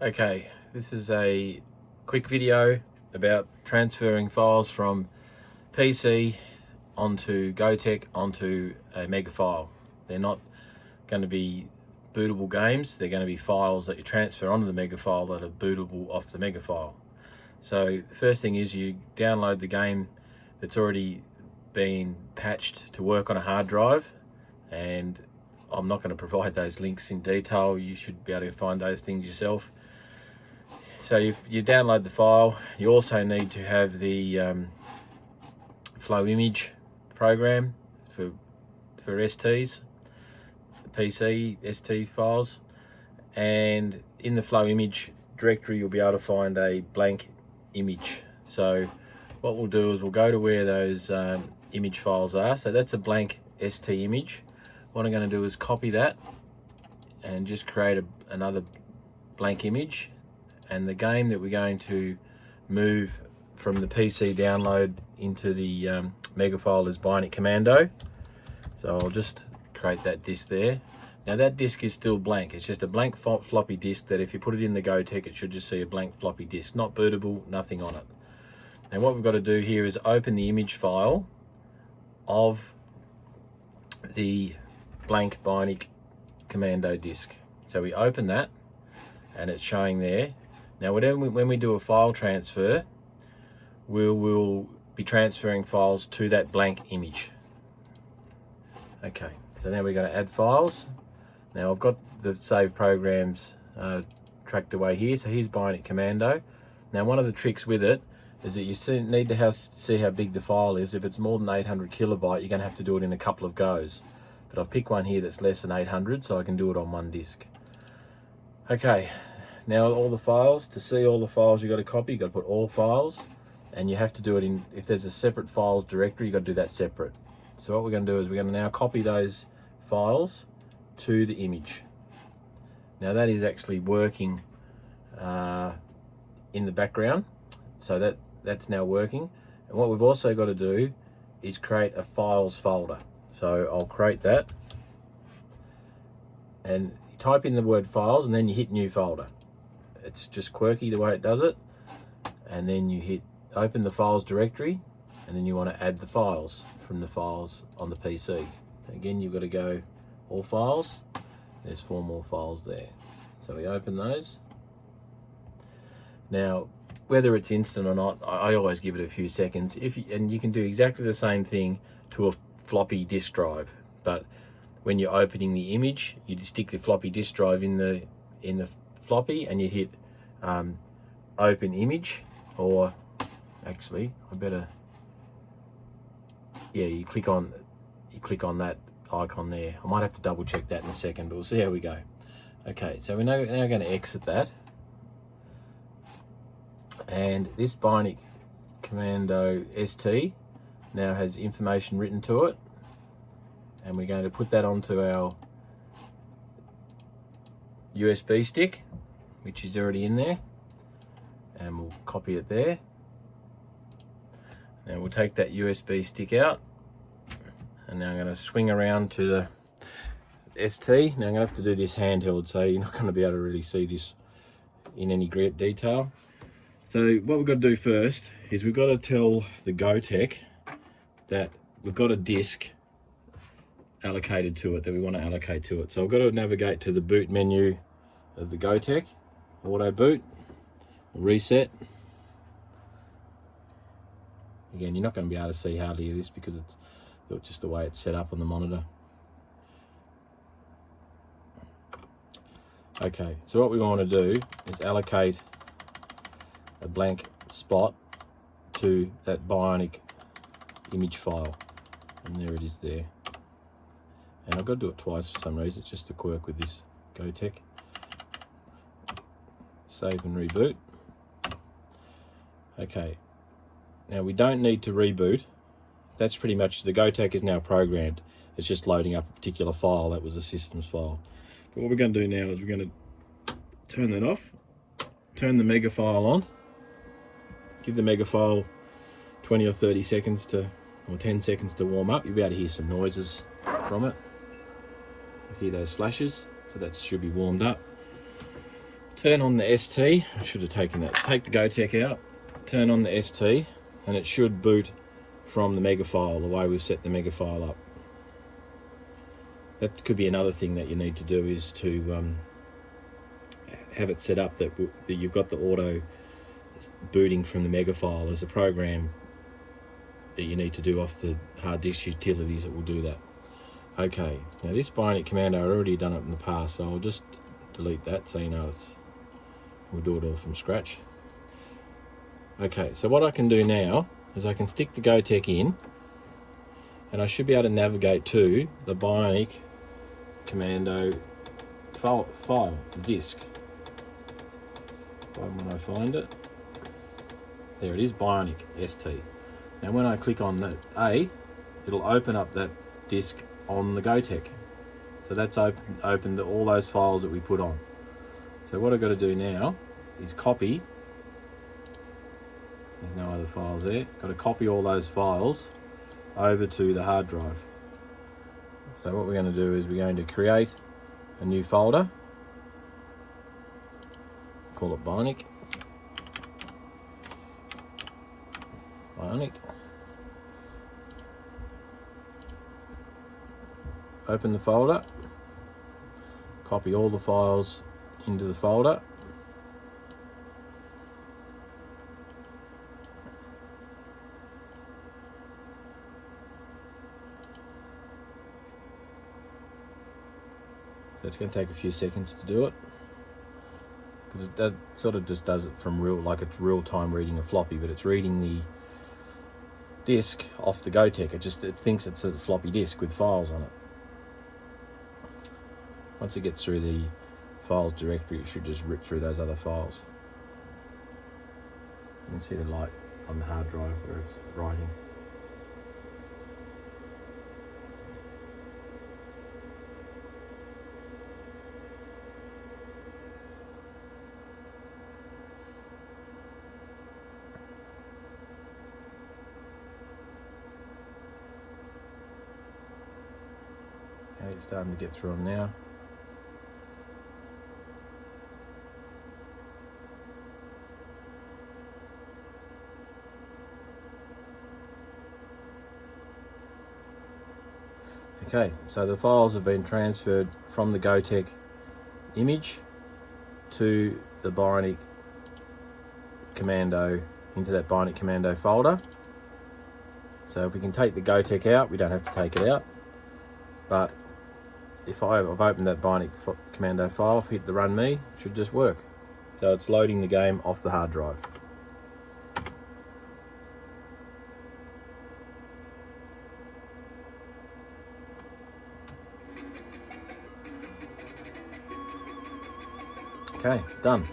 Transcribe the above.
Okay, this is a quick video about transferring files from PC onto Gotek onto a mega file. They're not going to be bootable games, they're going to be files that you transfer onto the mega file that are bootable off the mega file. So the first thing is you download the game that's already been patched to work on a hard drive, and I'm not going to provide those links in detail. You should be able to find those things yourself. So you download the file. You also need to have the flow image program for STs, PC ST files, and in the flow image directory you'll be able to find a blank image. So what we'll do is we'll go to where those image files are. So that's a blank ST image. What I'm going to do is copy that and just create another blank image, and the game that we're going to move from the PC download into the mega file is Bionic Commando. So I'll just create that disk there. Now that disk is still blank. It's just a blank floppy disk that if you put it in the Gotek, it should just see a blank floppy disk, not bootable, nothing on it. And what we've got to do here is open the image file of the blank Bionic Commando disk. So we open that and it's showing there. Now when we do a file transfer, we'll be transferring files to that blank image. Okay, so now we're going to add files. Now I've got the save programs tracked away here. So here's Bionic Commando. Now one of the tricks with it is that you need to see how big the file is. If it's more than 800 kilobyte, you're going to have to do it in a couple of goes. But I've picked one here that's less than 800, so I can do it on one disk. Okay, now all the files, to see all the files you've got to copy, you've got to put all files, and you have to do it in, if there's a separate files directory, you've got to do that separate. So what we're going to do is we're going to now copy those files to the image. Now that is actually working in the background, so that's now working. And what we've also got to do is create a files folder. So I'll create that, and you type in the word files and then you hit new folder. It's just quirky the way it does it. And then you hit open the files directory, and then you want to add the files from the files on the PC. Again, you've got to go all files. There's 4 more files there. So we open those. Now, whether it's instant or not, I always give it a few seconds. And you can do exactly the same thing to a floppy disk drive, but when you're opening the image, you just stick the floppy disk drive in the floppy, and you hit open image, or actually you click on that icon there. I might have to double check that in a second, but we'll see how we go. Okay, so we're now going to exit that, and this Bionic Commando ST now has information written to it, and we're going to put that onto our USB stick, which is already in there, and we'll copy it there. Now we'll take that USB stick out, and now I'm going to swing around to the ST. Now I'm going to have to do this handheld, so you're not going to be able to really see this in any great detail. So what we've got to do first is we've got to tell the Gotek that we've got a disk allocated to it that we want to allocate to it. So I've got to navigate to the boot menu of the Gotek, auto boot, reset. Again, you're not going to be able to see hardly of this because it's just the way it's set up on the monitor. Okay, so what we want to do is allocate a blank spot to that Bionic image file, and there it is there. And I've got to do it twice for some reason. It's just a quirk with this Gotek. Save and reboot. Okay, now we don't need to reboot. That's pretty much, the Gotek is now programmed. It's just loading up a particular file that was a systems file. But what we're going to do now is we're going to turn that off, turn the mega file on, give the mega file 20 or 30 seconds or 10 seconds to warm up. You'll be able to hear some noises from it. You see those flashes, so that should be warmed up. Turn on the ST. I should have taken that. Take the Gotek out, turn on the ST, and it should boot from the mega file, the way we've set the mega file up. That could be another thing that you need to do, is to have it set up that you've got the auto booting from the mega file as a program that you need to do off the hard disk utilities that will do that. Okay, now this Bionic Commando, I've already done it in the past, so I'll just delete that so you know we'll do it all from scratch. Okay, so what I can do now is I can stick the Gotek in, and I should be able to navigate to the Bionic Commando file, the disk. When I find it, there it is, Bionic ST. Now when I click on that A, it'll open up that disk on the Gotek. So that's opened all those files that we put on. So what I've got to do now is copy. There's no other files there. Got to copy all those files over to the hard drive. So what we're going to do is we're going to create a new folder. Call it Bionic. Open the folder, copy all the files into the folder, so it's going to take a few seconds to do it, because that sort of just does it from like it's real time reading a floppy, but it's reading the disk off the Gotek. It thinks it's a floppy disk with files on it. Once it gets through the files directory, it should just rip through those other files. You can see the light on the hard drive where it's writing. Okay, it's starting to get through them now. Okay, so the files have been transferred from the Gotek image to the Bionic Commando, into that Bionic Commando folder. So if we can take the Gotek out, we don't have to take it out. But if I've opened that Bionic Commando file, if I hit the run me, it should just work. So it's loading the game off the hard drive. Okay, done.